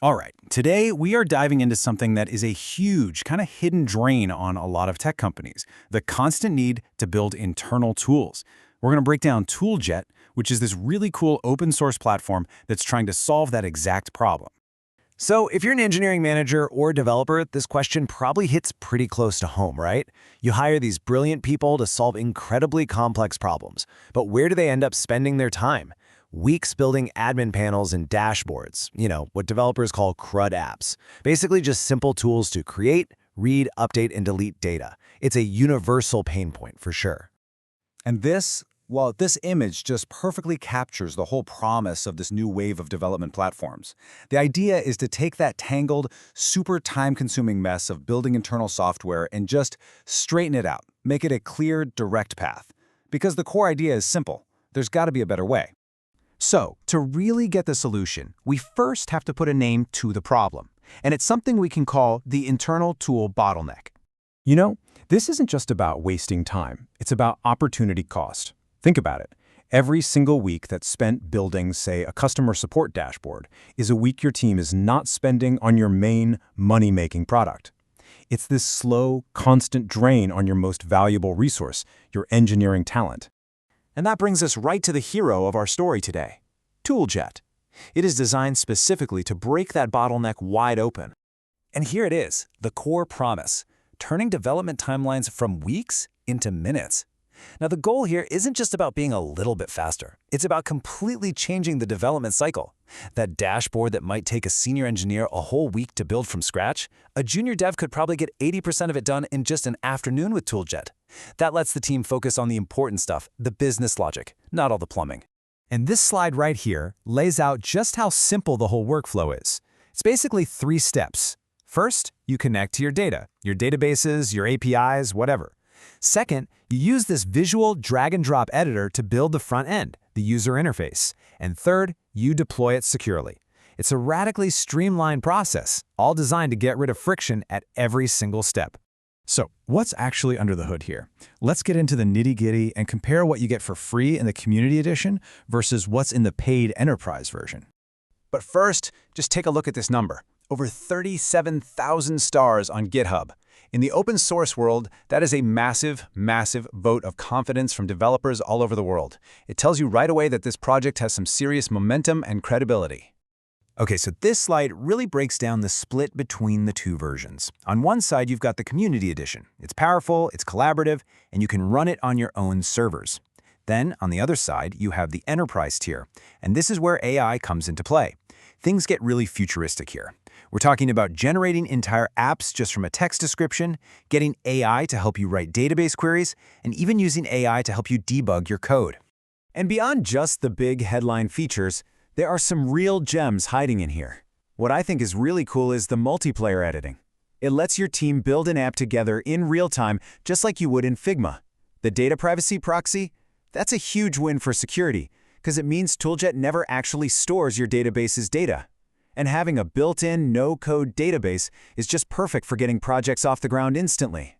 All right, today we are diving into something that is a huge, kind of hidden drain on a lot of tech companies, the constant need to build internal tools. We're going to break down ToolJet, which is this really cool open source platform that's trying to solve that exact problem. So if you're an engineering manager or developer, this question probably hits pretty close to home, right? You hire these brilliant people to solve incredibly complex problems, but where do they end up spending their time? Weeks building admin panels and dashboards, what developers call CRUD apps. Basically just simple tools to create, read, update, and delete data. It's a universal pain point for sure. And this image just perfectly captures the whole promise of this new wave of development platforms. The idea is to take that tangled, super time-consuming mess of building internal software and just straighten it out, make it a clear, direct path. Because the core idea is simple. There's got to be a better way. So, to really get the solution, we first have to put a name to the problem. And it's something we can call the internal tool bottleneck. This isn't just about wasting time. It's about opportunity cost. Think about it. Every single week that's spent building, say, a customer support dashboard is a week your team is not spending on your main money-making product. It's this slow, constant drain on your most valuable resource, your engineering talent. And that brings us right to the hero of our story today, ToolJet. It is designed specifically to break that bottleneck wide open. And here it is, the core promise, turning development timelines from weeks into minutes. Now, the goal here isn't just about being a little bit faster. It's about completely changing the development cycle. That dashboard that might take a senior engineer a whole week to build from scratch, a junior dev could probably get 80% of it done in just an afternoon with ToolJet. That lets the team focus on the important stuff, the business logic, not all the plumbing. And this slide right here lays out just how simple the whole workflow is. It's basically 3 steps. First, you connect to your data, your databases, your APIs, whatever. Second, you use this visual drag-and-drop editor to build the front end, the user interface. And third, you deploy it securely. It's a radically streamlined process, all designed to get rid of friction at every single step. So, what's actually under the hood here? Let's get into the nitty-gritty and compare what you get for free in the Community Edition versus what's in the paid Enterprise version. But first, just take a look at this number. Over 37,000 stars on GitHub. In the open source world, that is a massive, massive vote of confidence from developers all over the world. It tells you right away that this project has some serious momentum and credibility. Okay, so this slide really breaks down the split between the 2 versions. On one side, you've got the Community Edition. It's powerful, it's collaborative, and you can run it on your own servers. Then, on the other side, you have the Enterprise tier, and this is where AI comes into play. Things get really futuristic here. We're talking about generating entire apps just from a text description, getting AI to help you write database queries, and even using AI to help you debug your code. And beyond just the big headline features, there are some real gems hiding in here. What I think is really cool is the multiplayer editing. It lets your team build an app together in real time, just like you would in Figma. The data privacy proxy? That's a huge win for security, because it means ToolJet never actually stores your database's data. And having a built-in, no-code database is just perfect for getting projects off the ground instantly.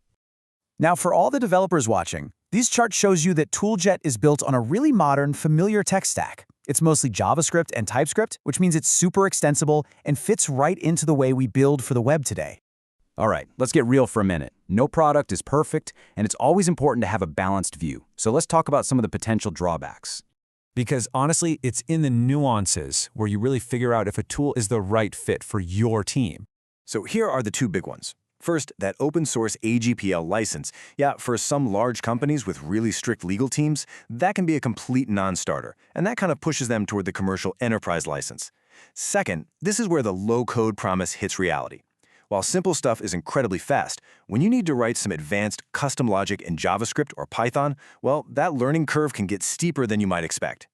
Now, for all the developers watching, these charts shows you that ToolJet is built on a really modern, familiar tech stack. It's mostly JavaScript and TypeScript, which means it's super extensible and fits right into the way we build for the web today. All right, let's get real for a minute. No product is perfect, and it's always important to have a balanced view. So let's talk about some of the potential drawbacks. Because honestly, it's in the nuances where you really figure out if a tool is the right fit for your team. So here are the 2 big ones. First, that open source AGPL license. Yeah, for some large companies with really strict legal teams, that can be a complete non-starter, and that kind of pushes them toward the commercial enterprise license. Second, this is where the low-code promise hits reality. While simple stuff is incredibly fast, when you need to write some advanced custom logic in JavaScript or Python, well, that learning curve can get steeper than you might expect.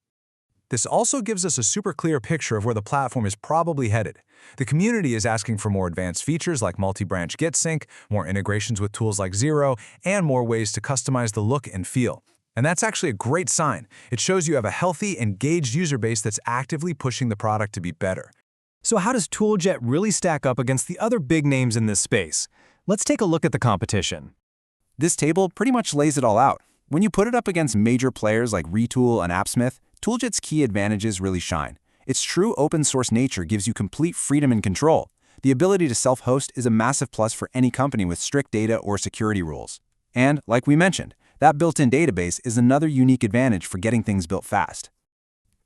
This also gives us a super clear picture of where the platform is probably headed. The community is asking for more advanced features like multi-branch git sync, more integrations with tools like Zero, and more ways to customize the look and feel. And that's actually a great sign. It shows you have a healthy, engaged user base that's actively pushing the product to be better. So how does ToolJet really stack up against the other big names in this space? Let's take a look at the competition. This table pretty much lays it all out. When you put it up against major players like Retool and AppSmith, ToolJet's key advantages really shine. Its true open-source nature gives you complete freedom and control. The ability to self-host is a massive plus for any company with strict data or security rules. And, like we mentioned, that built-in database is another unique advantage for getting things built fast.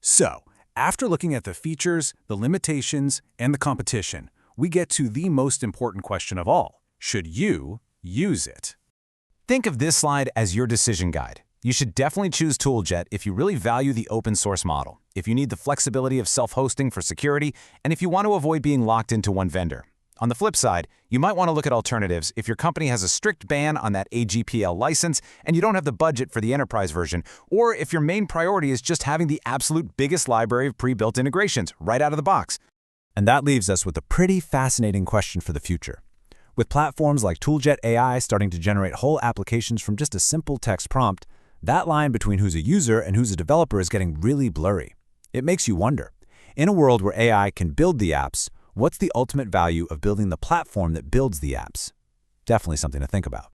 So, after looking at the features, the limitations, and the competition, we get to the most important question of all. Should you use it? Think of this slide as your decision guide. You should definitely choose ToolJet if you really value the open source model, if you need the flexibility of self-hosting for security, and if you want to avoid being locked into one vendor. On the flip side, you might want to look at alternatives if your company has a strict ban on that AGPL license and you don't have the budget for the enterprise version, or if your main priority is just having the absolute biggest library of pre-built integrations right out of the box. And that leaves us with a pretty fascinating question for the future. With platforms like ToolJet AI starting to generate whole applications from just a simple text prompt, that line between who's a user and who's a developer is getting really blurry. It makes you wonder, in a world where AI can build the apps, what's the ultimate value of building the platform that builds the apps? Definitely something to think about.